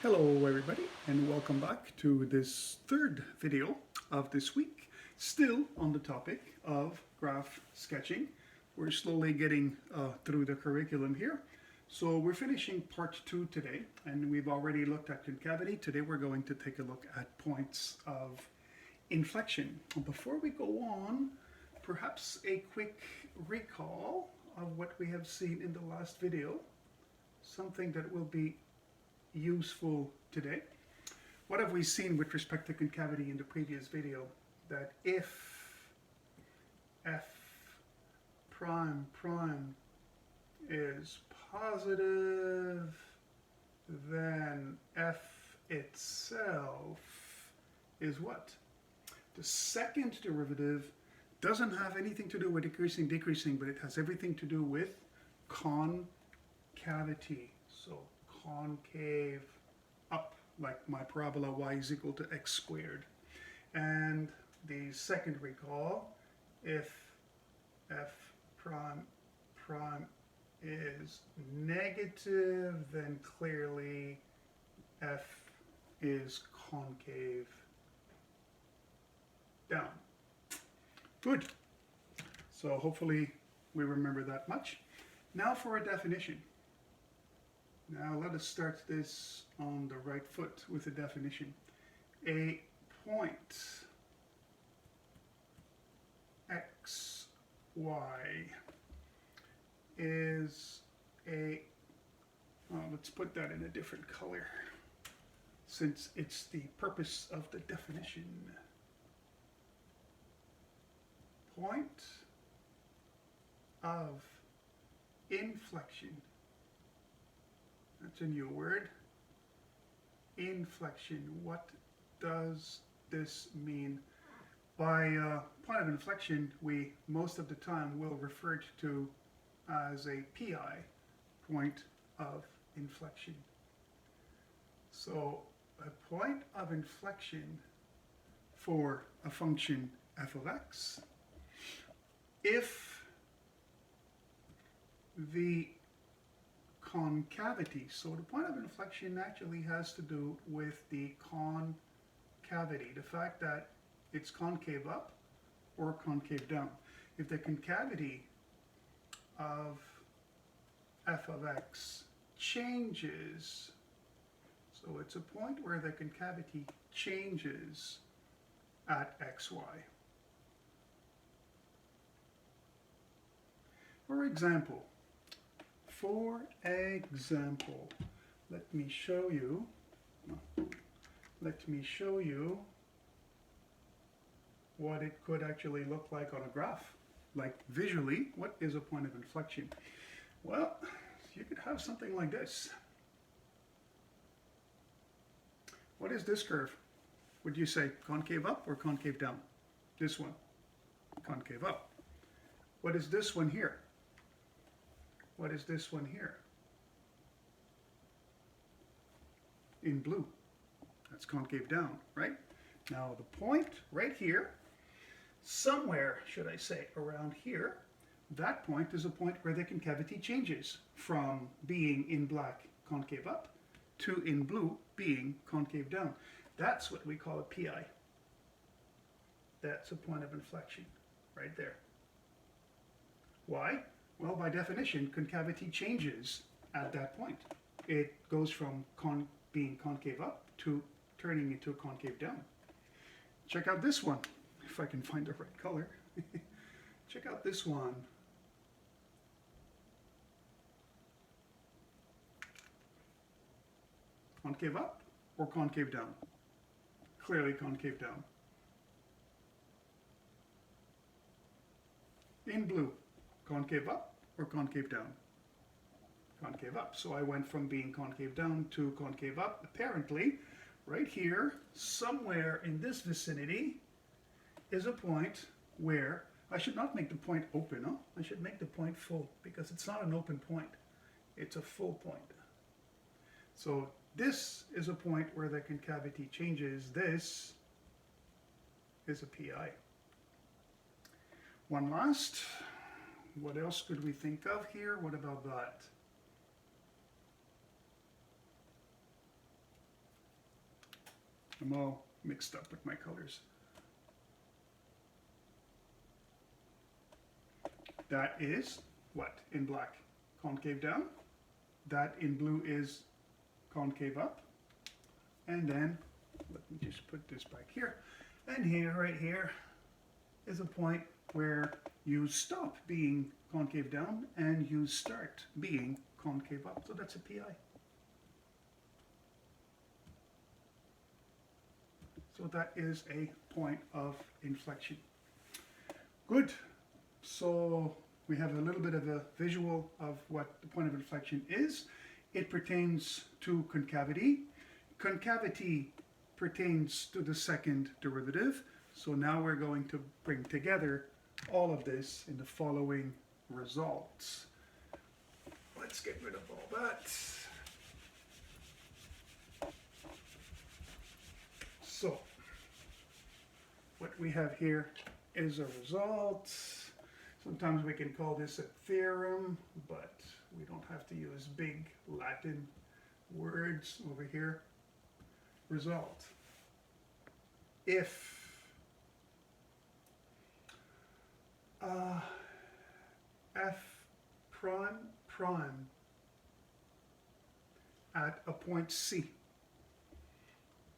Hello everybody and welcome back to this third video of this week, still on the topic of graph sketching. We're slowly getting through the curriculum here. So we're finishing part 2 today, and we've already looked at concavity. Today we're going to take a look at points of inflection. Before we go on, perhaps a quick recall of what we have seen in the last video, something that will be useful today. What have we seen with respect to concavity in the previous video? That if f prime prime is positive, then f itself is what? The second derivative doesn't have anything to do with increasing, decreasing, but it has everything to do with concavity. So concave up, like my parabola y is equal to x squared. And the second recall, if f prime prime is negative, then clearly f is concave down. Good. So hopefully we remember that much. Now for a definition. Now let us start this on the right foot with a definition. A point x, y is a, let's put that in a different color since it's the purpose of the definition. Point of inflection. That's a new word. Inflection. What does this mean? By point of inflection, we most of the time will refer to as a PI, point of inflection. So a point of inflection for a function f of x, if the concavity. So the point of inflection actually has to do with the concavity, the fact that it's concave up or concave down. If the concavity of f of x changes, so it's a point where the concavity changes at xy. For example, let me show you what it could actually look like on a graph. Like visually, what is a point of inflection? Well, you could have something like this. What is this curve? Would you say concave up or concave down? This one, concave up. What is this one here? What is this one here? In blue. That's concave down, right? Now the point right here, somewhere, should I say, around here, that point is a point where the concavity changes from being in black concave up to in blue being concave down. That's what we call a PI. That's a point of inflection right there. Why? Well, by definition, concavity changes at that point. It goes from being concave up to turning into a concave down. Check out this one, if I can find the right color. Check out this one. Concave up or concave down? Clearly concave down. In blue, concave up or concave down? Concave up. So I went from being concave down to concave up. Apparently, right here, somewhere in this vicinity, is a point where I should not make the point open. Huh? I should make the point full because it's not an open point. It's a full point. So this is a point where the concavity changes. This is a PI. One last. What else could we think of here? What about that? I'm all mixed up with my colors. That is what in black? Concave down. That in blue is concave up. And then, let me just put this back here. And here, right here, is a point where you stop being concave down and you start being concave up. So that's a PI. So that is a point of inflection. Good. So we have a little bit of a visual of what the point of inflection is. It pertains to concavity. Concavity pertains to the second derivative. So now we're going to bring together all of this in the following results. Let's get rid of all that. So what we have here is a result. Sometimes we can call this a theorem, but we don't have to use big Latin words over here. Result. If f prime at a point C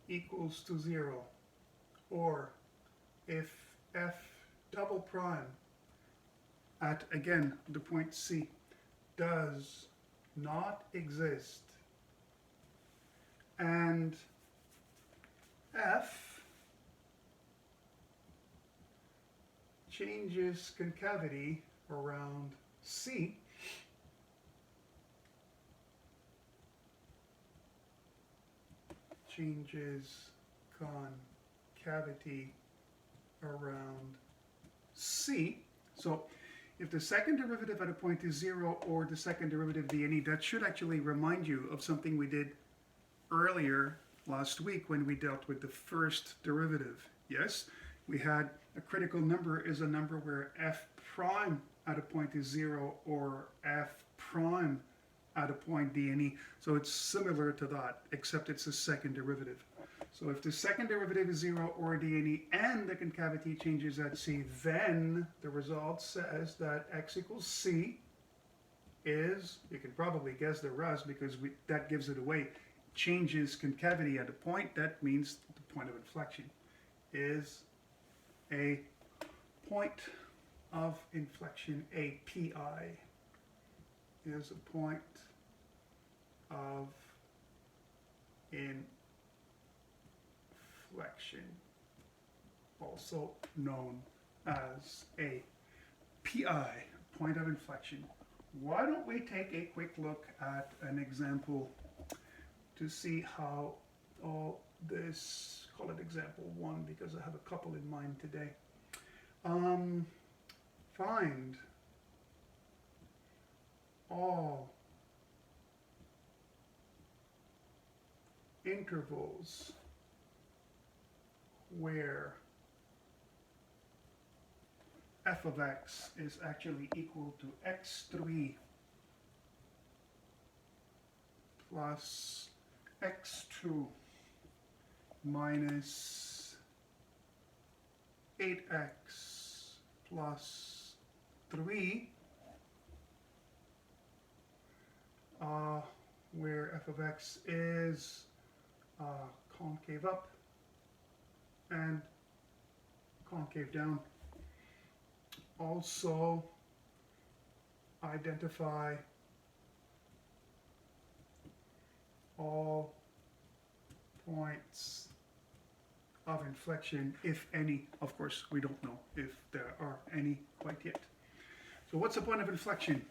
equals to 0, or if f double prime at, again, the point C does not exist, and f changes concavity around C, changes concavity around C. So if the second derivative at a point is 0 or the second derivative dne, that should actually remind you of something we did earlier last week when we dealt with the first derivative. Yes, we had a critical number is a number where f prime at a point is 0 or f prime at a point dne. So it's similar to that, except it's a second derivative. So if the second derivative is 0 or dne and the concavity changes at C, then the result says that x equals C is, you can probably guess the rest because that gives it away, changes concavity at a point. That means the point of inflection is a point of inflection, a PI, is a point of inflection, also known as a PI, point of inflection. Why don't we take a quick look at an example to see how all this, call it example 1 because I have a couple in mind today. Find all intervals where f of x is actually equal to x3 plus x2 minus 8x plus 3, where f of x is concave up and concave down. Also identify all points of inflection, if any. Of course, we don't know if there are any quite yet. So what's the point of inflection?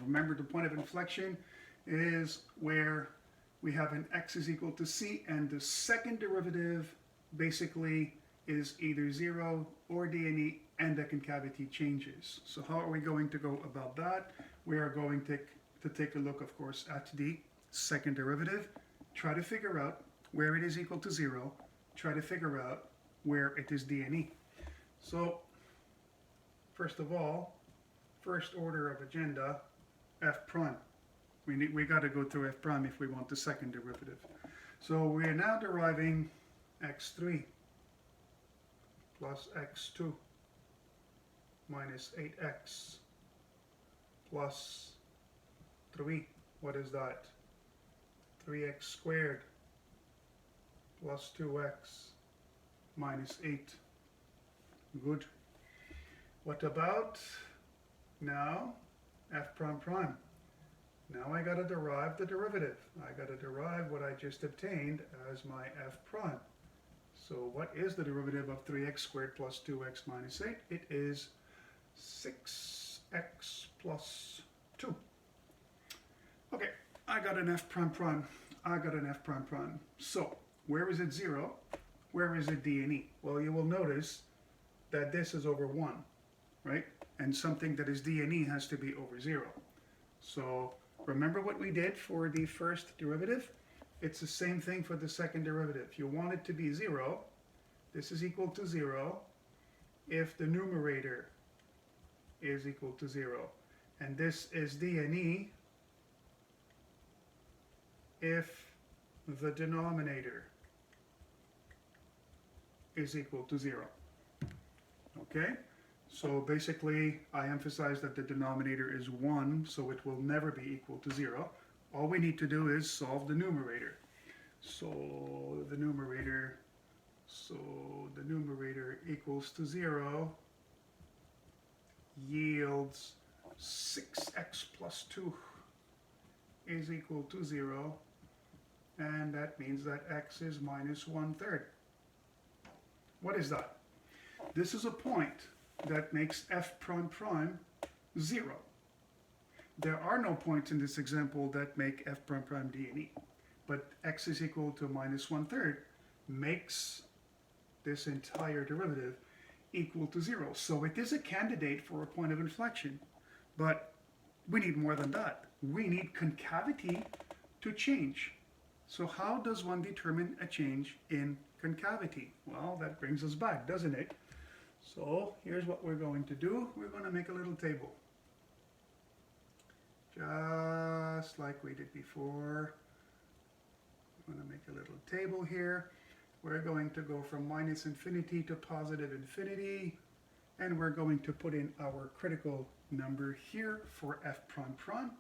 Remember, the point of inflection is where we have an x is equal to c and the second derivative basically is either 0 or dne and the concavity changes. So how are we going to go about that? We are going to take a look, of course, at the second derivative, try to figure out where it is equal to 0, try to figure out where it is dne. So first of all, first order of agenda, f prime. We got to go through f prime if we want the second derivative. So we are now deriving x3 plus x2 minus 8x plus 3. What is that? 3x squared plus 2x minus 8. Good. What about now f prime prime? Now I got to derive the derivative. I got to derive what I just obtained as my f prime. So what is the derivative of 3x squared plus 2x minus 8? It is 6x plus 2. Okay, I got an f prime prime. I got an f prime prime. So where is it 0? Where is it d and e? Well, you will notice that this is over 1, right? And something that is d and e has to be over 0. So remember what we did for the first derivative? It's the same thing for the second derivative. You want it to be 0. This is equal to 0 if the numerator is equal to 0. And this is d and e if the denominator is equal to 0. Okay? So basically, I emphasize that the denominator is 1, so it will never be equal to 0. All we need to do is solve the numerator. So the numerator equals to 0 yields 6x plus 2 is equal to 0, and that means that x is minus 1/3. What is that? This is a point that makes f prime prime 0. There are no points in this example that make f prime prime d and e, but x is equal to minus 1/3 makes this entire derivative equal to 0. So it is a candidate for a point of inflection, but we need more than that. We need concavity to change. So how does one determine a change in concavity? Well, that brings us back, doesn't it? So here's what we're going to do. We're going to make a little table. Just like we did before. I'm going to make a little table here. We're going to go from minus infinity to positive infinity. And we're going to put in our critical number here for f prime prime.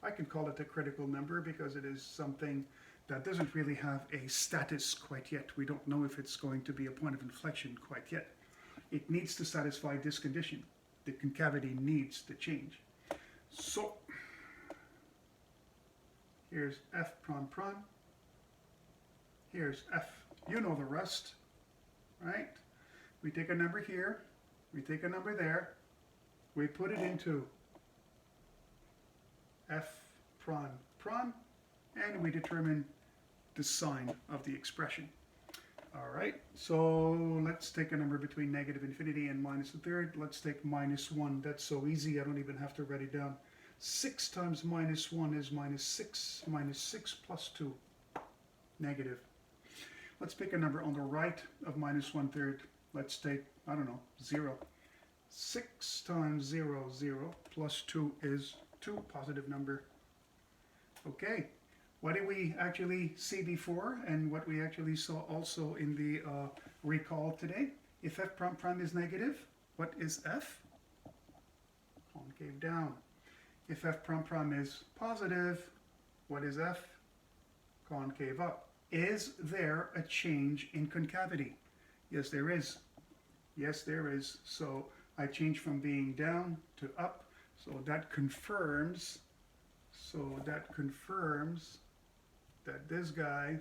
I can call it a critical number because it is something that doesn't really have a status quite yet. We don't know if it's going to be a point of inflection quite yet. It needs to satisfy this condition. The concavity needs to change. So here's f prime prime. Here's f. You know the rest, right? We take a number here. We take a number there. We put it into f prime prime, and we determine the sign of the expression. All right, so let's take a number between negative infinity and minus 1/3. Let's take minus 1. That's so easy, I don't even have to write it down. 6 times minus 1 is minus 6. Minus 6 plus 2, negative. Let's pick a number on the right of minus 1/3. Let's take, I don't know, 0. 6 times 0, 0, plus 2 is 2, positive number. Okay. What did we actually see before and what we actually saw also in the recall today? If f prime prime is negative, what is f? Concave down. If f prime prime is positive, what is f? Concave up. Is there a change in concavity? Yes, there is. Yes, there is. So I changed from being down to up. So that confirms that this guy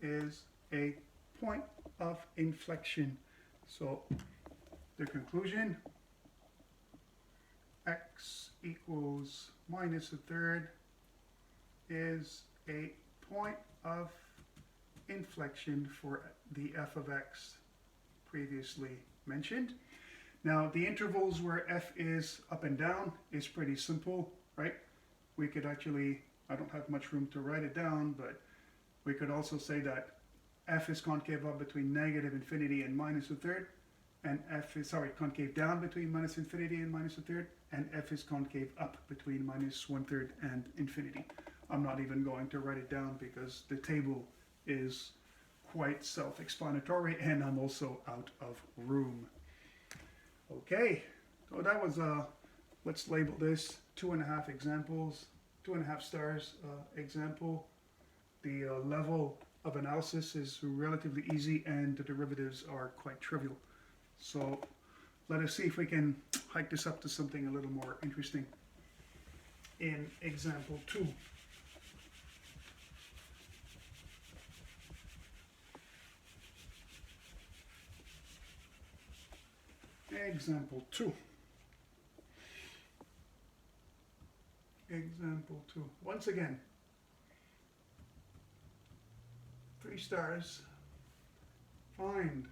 is a point of inflection. So the conclusion, x equals minus 1/3 is a point of inflection for the f of x previously mentioned. Now the intervals where f is up and down is pretty simple, right? We could actually, I don't have much room to write it down, but we could also say that f is concave up between negative infinity and minus 1/3, and f is, concave down between minus infinity and minus 1/3, and f is concave up between minus 1/3 and infinity. I'm not even going to write it down because the table is quite self-explanatory and I'm also out of room. Okay, so that was let's label this 2.5 examples, 2.5 stars example. The level of analysis is relatively easy and the derivatives are quite trivial. So let us see if we can hike this up to something a little more interesting. In example 2. Example 2. Example 2. Once again, 3 stars. Find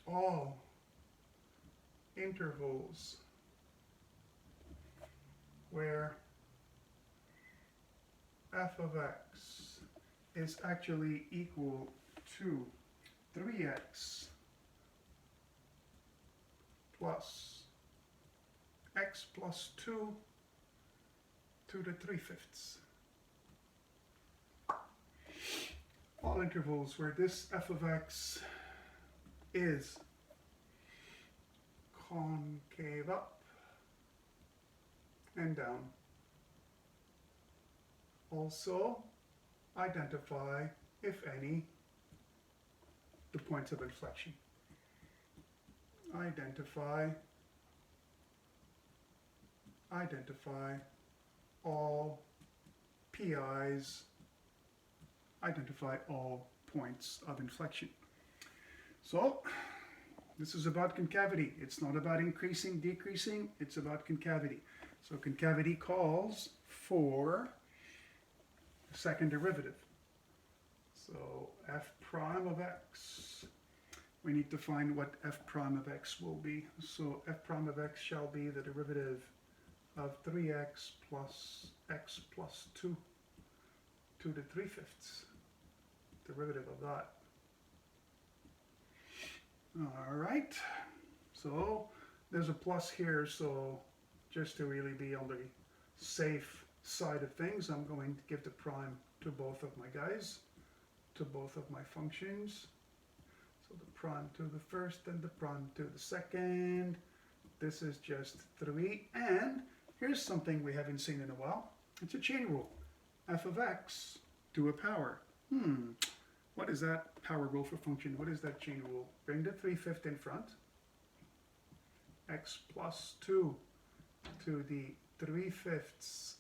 all intervals where f of x is actually equal to 3x plus x plus 2 to the 3/5. All intervals where this f of x is concave up and down. Also, identify, if any, the points of inflection. Identify all PIs, identify all points of inflection. So, this is about concavity. It's not about increasing, decreasing, it's about concavity. So concavity calls for the second derivative. So f prime of x, we need to find what f prime of x will be. So f prime of x shall be the derivative of 3x plus x plus 2 to the 3/5. Derivative of that. Alright, so there's a plus here, so just to really be on the safe side of things, I'm going to give the prime to both of my guys, to both of my functions. So the prime to the first and the prime to the second. This is just 3, and here's something we haven't seen in a while. It's a chain rule. F of x to a power. What is that power rule for function? What is that chain rule? Bring the 3/5 in front. X plus 2 to the 3/5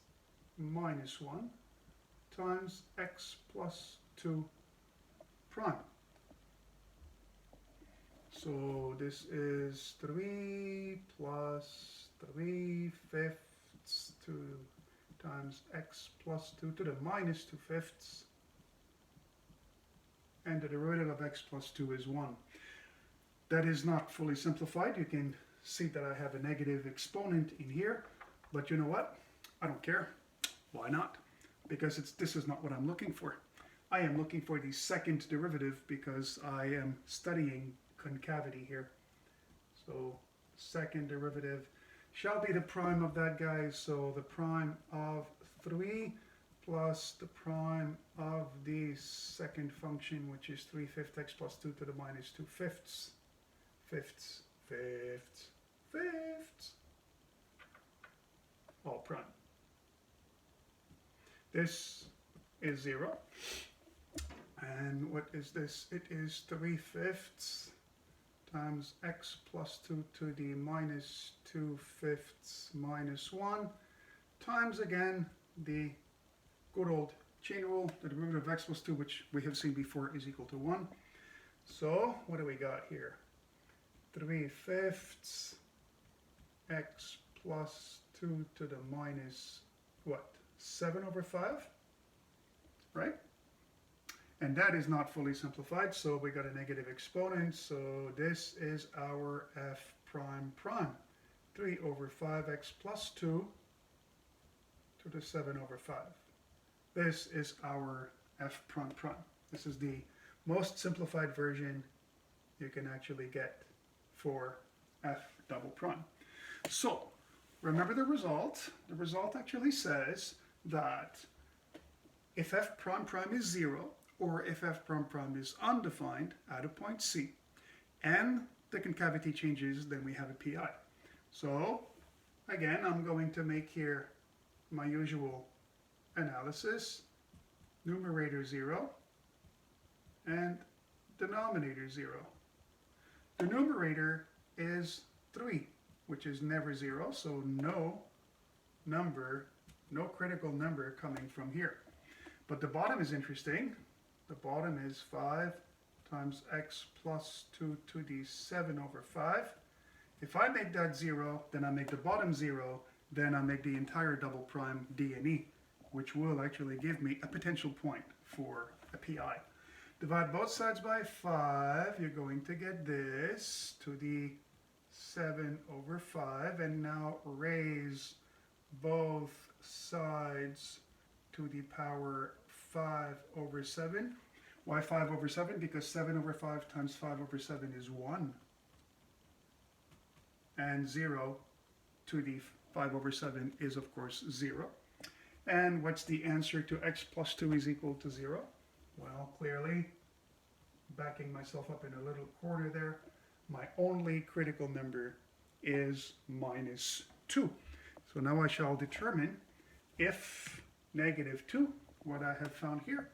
minus 1 times x plus 2 prime. So this is 3 plus 3/5 times x plus 2 to the minus 2/5. And the derivative of x plus 2 is 1. That is not fully simplified. You can see that I have a negative exponent in here, but you know what? I don't care. Why not? Because this is not what I'm looking for. I am looking for the second derivative because I am studying concavity here. So second derivative shall be the prime of that guy, so the prime of 3 plus the prime of the second function, which is 3/5 x plus 2 to the minus 2/5. Fifths, all prime. This is 0. And what is this? It is 3/5 times x plus 2 to the minus 2/5 minus 1 times again the good old chain rule, the derivative of x plus 2, which we have seen before, is equal to 1. So what do we got here? 3/5 x plus 2 to the minus, what, 7/5, right? And that is not fully simplified, so we got a negative exponent, so this is our f prime prime. 3/5 plus 2 to the 7/5. This is our f prime prime. This is the most simplified version you can actually get for f double prime. So remember the result. The result actually says that if f prime prime is 0, or if f prime prime is undefined at a point C, and the concavity changes, then we have a PI. So again, I'm going to make here my usual analysis. Numerator 0 and denominator 0. The numerator is 3, which is never 0, so no critical number coming from here. But the bottom is interesting. The bottom is 5 times x plus 2 to the 7 over 5. If I make that 0, then I make the bottom 0, then I make the entire double prime D and E, which will actually give me a potential point for a PI. Divide both sides by 5, you're going to get this to the 7 over 5, and now raise both sides to the power 5 over 7. Why 5 over 7? Because 7 over 5 times 5 over 7 is 1. And 0 to the 5 over 7 is, of course, 0. And what's the answer to x plus 2 is equal to 0? Well, clearly, backing myself up in a little corner there, my only critical number is minus 2. So now I shall determine if negative 2, what I have found here,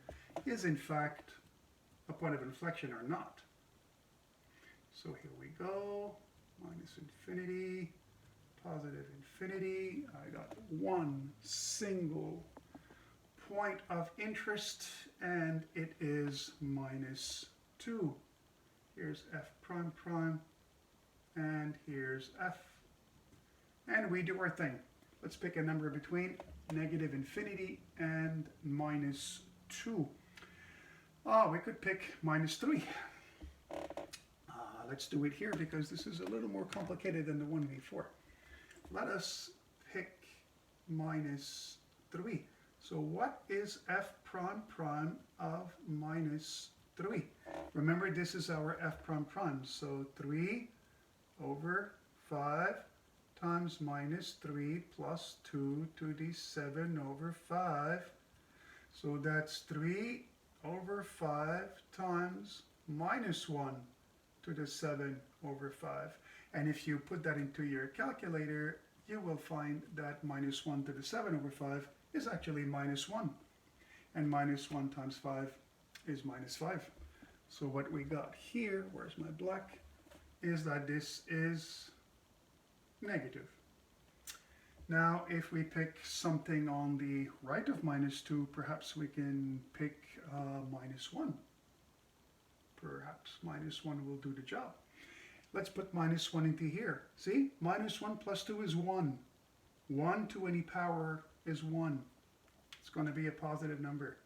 is in fact a point of inflection or not. So here we go, minus infinity, positive infinity. I got one single point of interest, and it is minus 2. Here's f prime prime, and here's f. And we do our thing. Let's pick a number between negative infinity and minus 2. We could pick minus 3. Let's do it here because this is a little more complicated than the one before. Let us pick minus 3. So what is f prime prime of minus 3? Remember, this is our f prime prime. So 3 over 5 times minus 3 plus 2 to the 7 over 5. So that's 3 over 5 times minus 1 to the 7 over 5. And if you put that into your calculator, you will find that minus 1 to the 7 over 5 is actually minus 1. And minus 1 times 5 is minus 5. So what we got here, where's my black, is that this is negative. Now, if we pick something on the right of minus 2, perhaps we can pick minus 1. Perhaps minus 1 will do the job. Let's put minus 1 into here. See, minus 1 plus 2 is 1. 1 to any power is 1. It's going to be a positive number.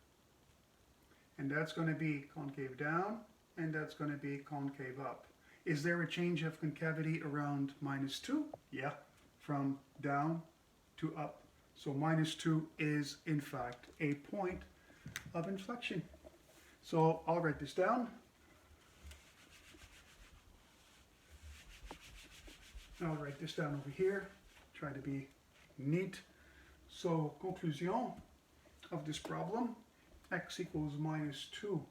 And that's going to be concave down, and that's going to be concave up. Is there a change of concavity around minus 2? Yeah, from down to up. So minus 2 is, in fact, a point of inflection. So I'll write this down. I'll write this down over here. Try to be neat. So, conclusion of this problem, x equals minus 2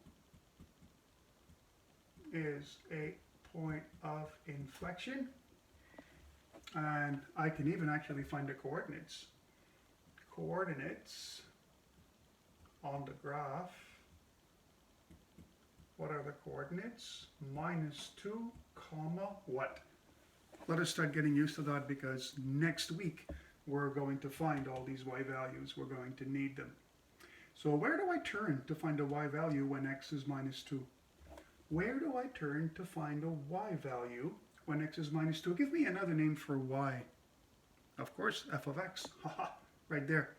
is a point of inflection. And I can even actually find the coordinates. Coordinates on the graph. What are the coordinates? Minus 2, comma, what? Let us start getting used to that, because next week we're going to find all these y values. We're going to need them. So where do I turn to find a y value when x is minus 2? Where do I turn to find a y value when x is minus 2? Give me another name for y. Of course, f of x. Haha, right there,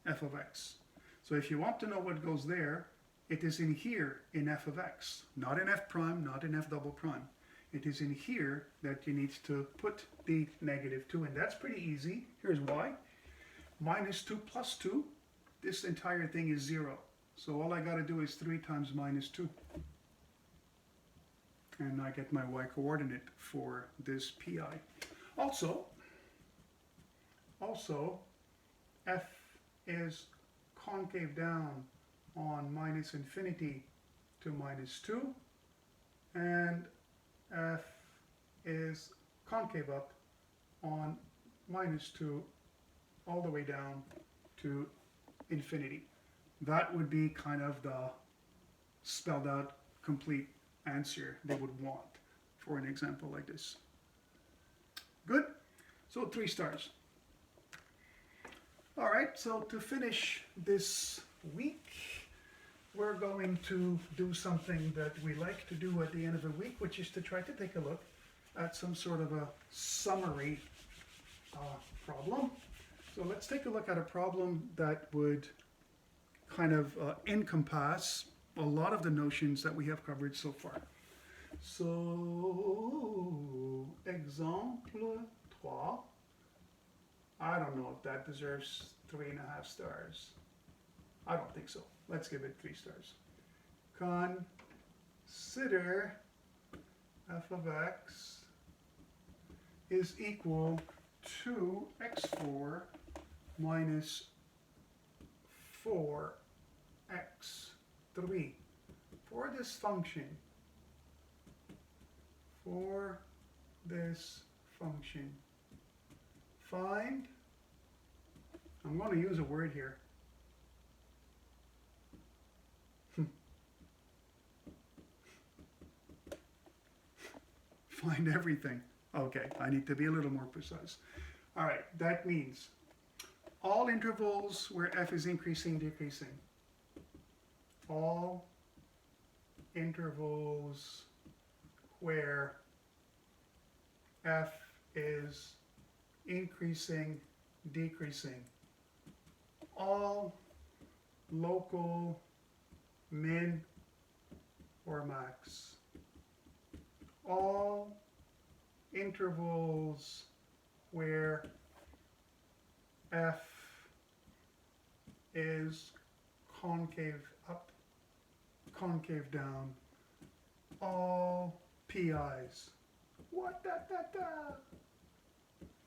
f of x. So if you want to know what goes there, it is in here in f of x. Not in f prime, not in f double prime. It is in here that you need to put the negative 2, and that's pretty easy. Here's y. Minus 2 plus 2, this entire thing is 0. So all I got to do is 3 times minus 2. And I get my y coordinate for this PI. Also, also f is concave down on minus infinity to minus 2, and f is concave up on minus 2 all the way down to infinity. That would be kind of the spelled out complete answer they would want for an example like this. Good? So 3 stars. All right, so to finish this week, we're going to do something that we like to do at the end of the week, which is to try to take a look at some sort of a summary problem. So let's take a look at a problem that would kind of encompass a lot of the notions that we have covered so far. So, exemple 3. I don't know if that deserves 3.5 stars. I don't think so. Let's give it 3 stars. Consider f of x is equal to x4 minus 4x3 for this function. Find, I'm going to use a word here. Find everything. Okay, I need to be a little more precise. All right, that means all intervals where f is increasing, decreasing. All intervals where f is increasing, decreasing. All local min or max. All intervals where f is concave up, concave down. All PIs. What da da da?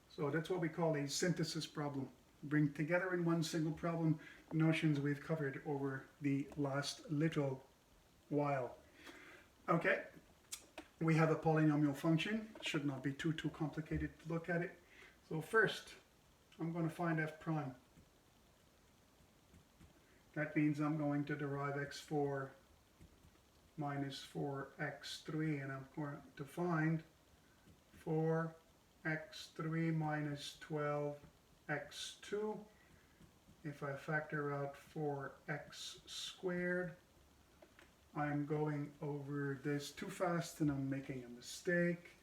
So that's what we call a synthesis problem. Bring together in one single problem notions we've covered over the last little while. Okay, we have a polynomial function. Should not be too complicated to look at it. So first, I'm going to find f prime. That means I'm going to derive x4 minus 4x3, and I'm going to find 4x3 minus 12x2. If I factor out 4x squared, I'm going over this too fast and I'm making a mistake.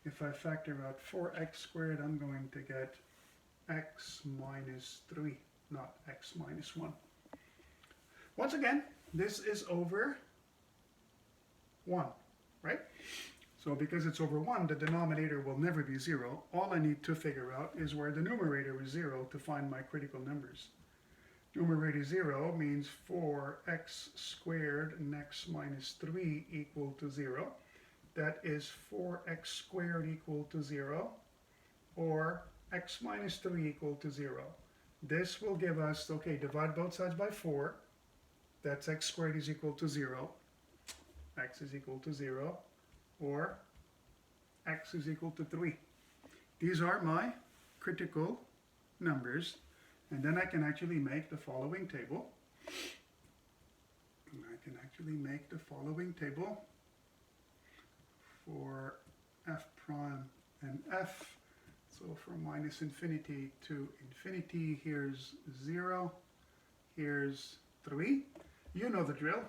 If I factor out 4x squared, I'm going to get x minus 3, not x minus 1. Once again, this is over 1, right? So because it's over 1, the denominator will never be 0. All I need to figure out is where the numerator is 0 to find my critical numbers. Numerator 0 means 4x squared and x minus 3 equal to 0. That is 4x squared equal to 0, or x minus 3 equal to 0. This will give us, okay, divide both sides by 4. That's x squared is equal to 0. X is equal to 0, or x is equal to 3. These are my critical numbers, and then I can actually make the following table. For f prime and f. So from minus infinity to infinity, here's 0, here's 3. You know the drill.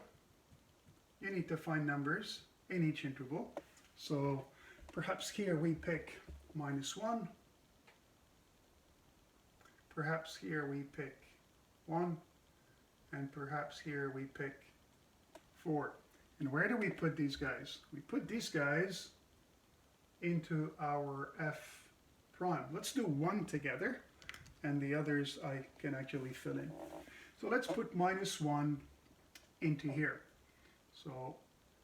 You need to find numbers in each interval. So perhaps here we pick minus 1. Perhaps here we pick 1. And perhaps here we pick 4. And where do we put these guys? We put these guys into our f prime. Let's do 1 together, and the others I can actually fill in. So let's put minus 1 into here. So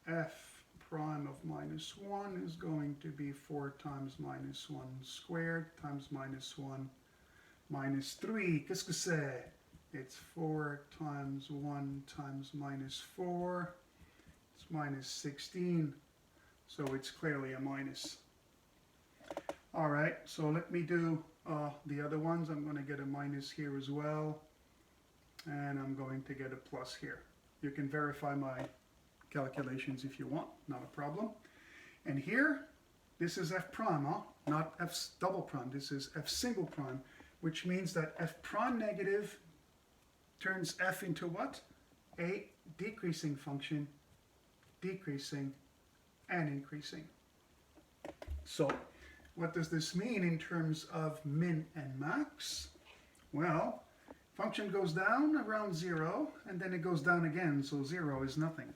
f prime of minus 1 is going to be 4 times minus 1 squared times minus 1 Minus 3, qu'est-ce que c'est? It's 4 times 1 times minus 4. It's minus 16. So it's clearly a minus. All right, so let me do the other ones. I'm going to get a minus here as well. And I'm going to get a plus here. You can verify my calculations if you want, not a problem. And here, this is f prime, not f double prime. This is f single prime, which means that f prime negative turns f into what? A decreasing function, decreasing and increasing. So what does this mean in terms of min and max? Well, function goes down around 0 and then it goes down again, so 0 is nothing.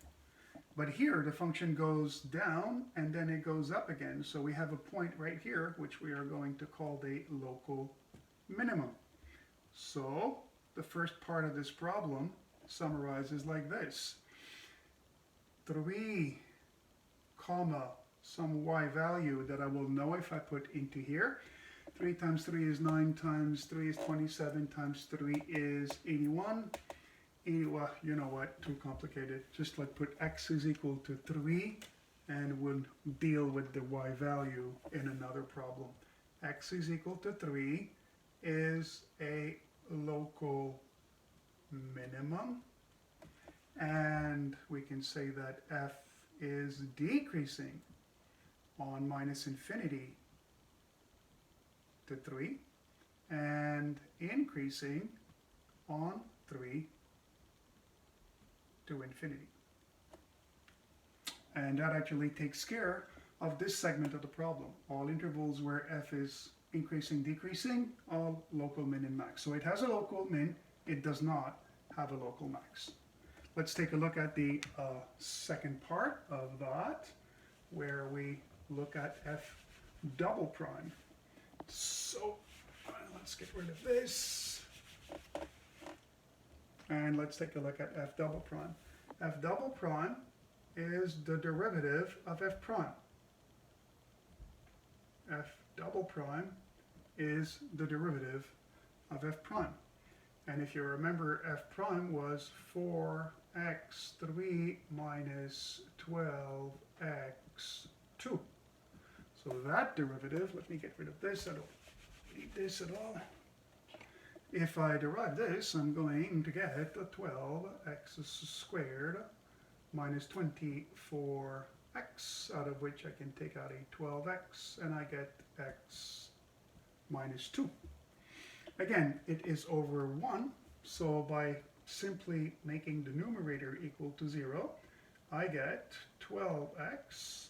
But here the function goes down and then it goes up again, so we have a point right here which we are going to call the local minimum. So the first part of this problem summarizes like this: 3 comma some y value that I will know if I put into here. 3 times 3 is 9, times 3 is 27, times 3 is 81. Well, you know what, too complicated. Just like put x is equal to 3 and we'll deal with the y value in another problem. X is equal to 3 is a local minimum, and we can say that f is decreasing on minus infinity to 3 and increasing on 3 to infinity. And that actually takes care of this segment of the problem. All intervals where f is increasing, decreasing, all local min and max. So it has a local min, it does not have a local max. Let's take a look at the second part of that, where we look at f double prime. So let's get rid of this. And let's take a look at f double prime. F double prime is the derivative of f prime. F double prime is the derivative of f prime. And if you remember, f prime was 4x3 minus 12x2. So that derivative, let me get rid of this, I don't need this at all. If I derive this, I'm going to get a 12x squared minus 24x, out of which I can take out a 12x, and I get x minus 2. Again, it is over 1, so by simply making the numerator equal to 0, I get 12x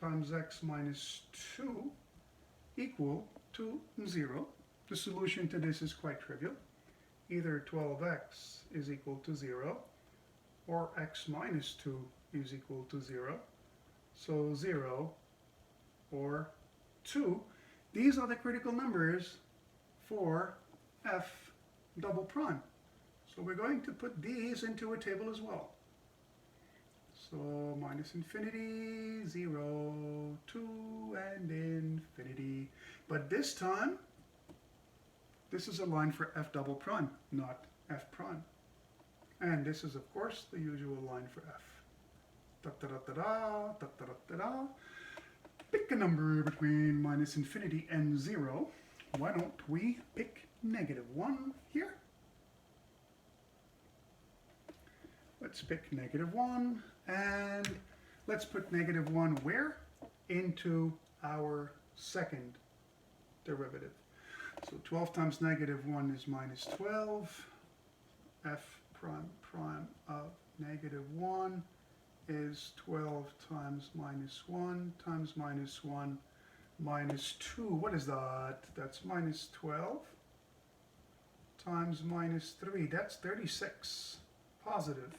times x minus 2 equal to 0. The solution to this is quite trivial. Either 12x is equal to 0 or x minus 2 is equal to 0. So 0 or 2. These are the critical numbers for f double prime. So we're going to put these into a table as well. So minus infinity, 0, 2, and infinity. But this time, this is a line for f double prime, not f prime. And this is, of course, the usual line for f. Da-da-da-da-da, da-da-da-da-da. Pick a number between minus infinity and 0. Why don't we pick -1 here? Let's pick -1, and let's put -1 where? Into our second derivative. So 12 times -1 is minus 12. F prime prime of -1 is 12 times -1 times -1 minus 2. What is that? That's minus 12 times minus 3. That's 36. Positive.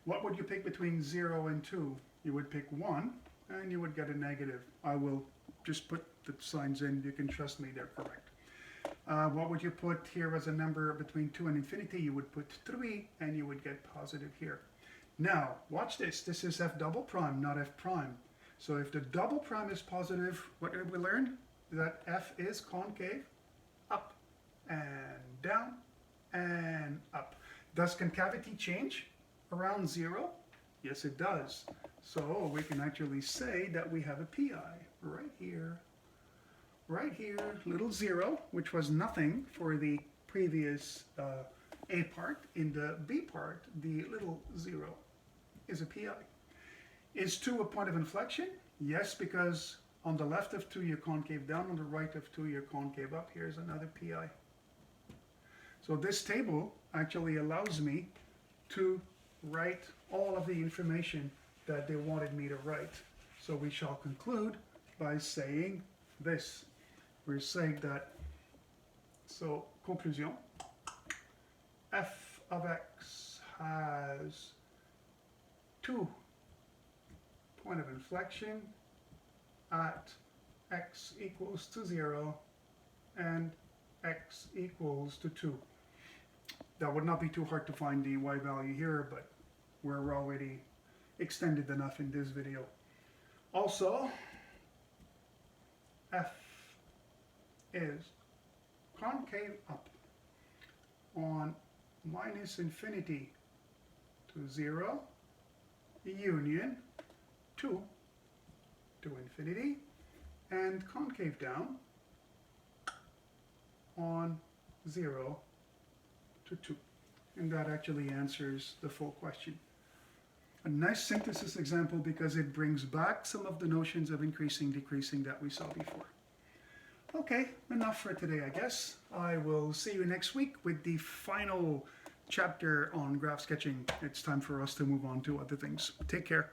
What would you pick between 0 and 2? You would pick 1, and you would get a negative. I will just put the signs in. You can trust me, they're correct. What would you put here as a number between 2 and infinity? You would put 3, and you would get positive here. Now, watch this. This is f double prime, not f prime. So if the double prime is positive, what did we learn? that F is concave, up and down and up. Does concavity change around 0? Yes, it does. So we can actually say that we have a PI right here, little 0, which was nothing for the previous A part. In the B part, the little 0 is a PI. Is 2 a point of inflection? Yes, because on the left of 2 you're concave down, on the right of 2 you're concave up. Here's another PI. So this table actually allows me to write all of the information that they wanted me to write. So we shall conclude by saying this. We're saying that, so conclusion, f of x has 2 point of inflection at x equals to 0 and x equals to 2. That would not be too hard to find the y value here, but we're already extended enough in this video. Also, f is concave up on minus infinity to 0 union 2 to infinity, and concave down on 0 to 2. And that actually answers the full question. A nice synthesis example because it brings back some of the notions of increasing, decreasing that we saw before. Okay, enough for today, I guess. I will see you next week with the final chapter on graph sketching. It's time for us to move on to other things. Take care.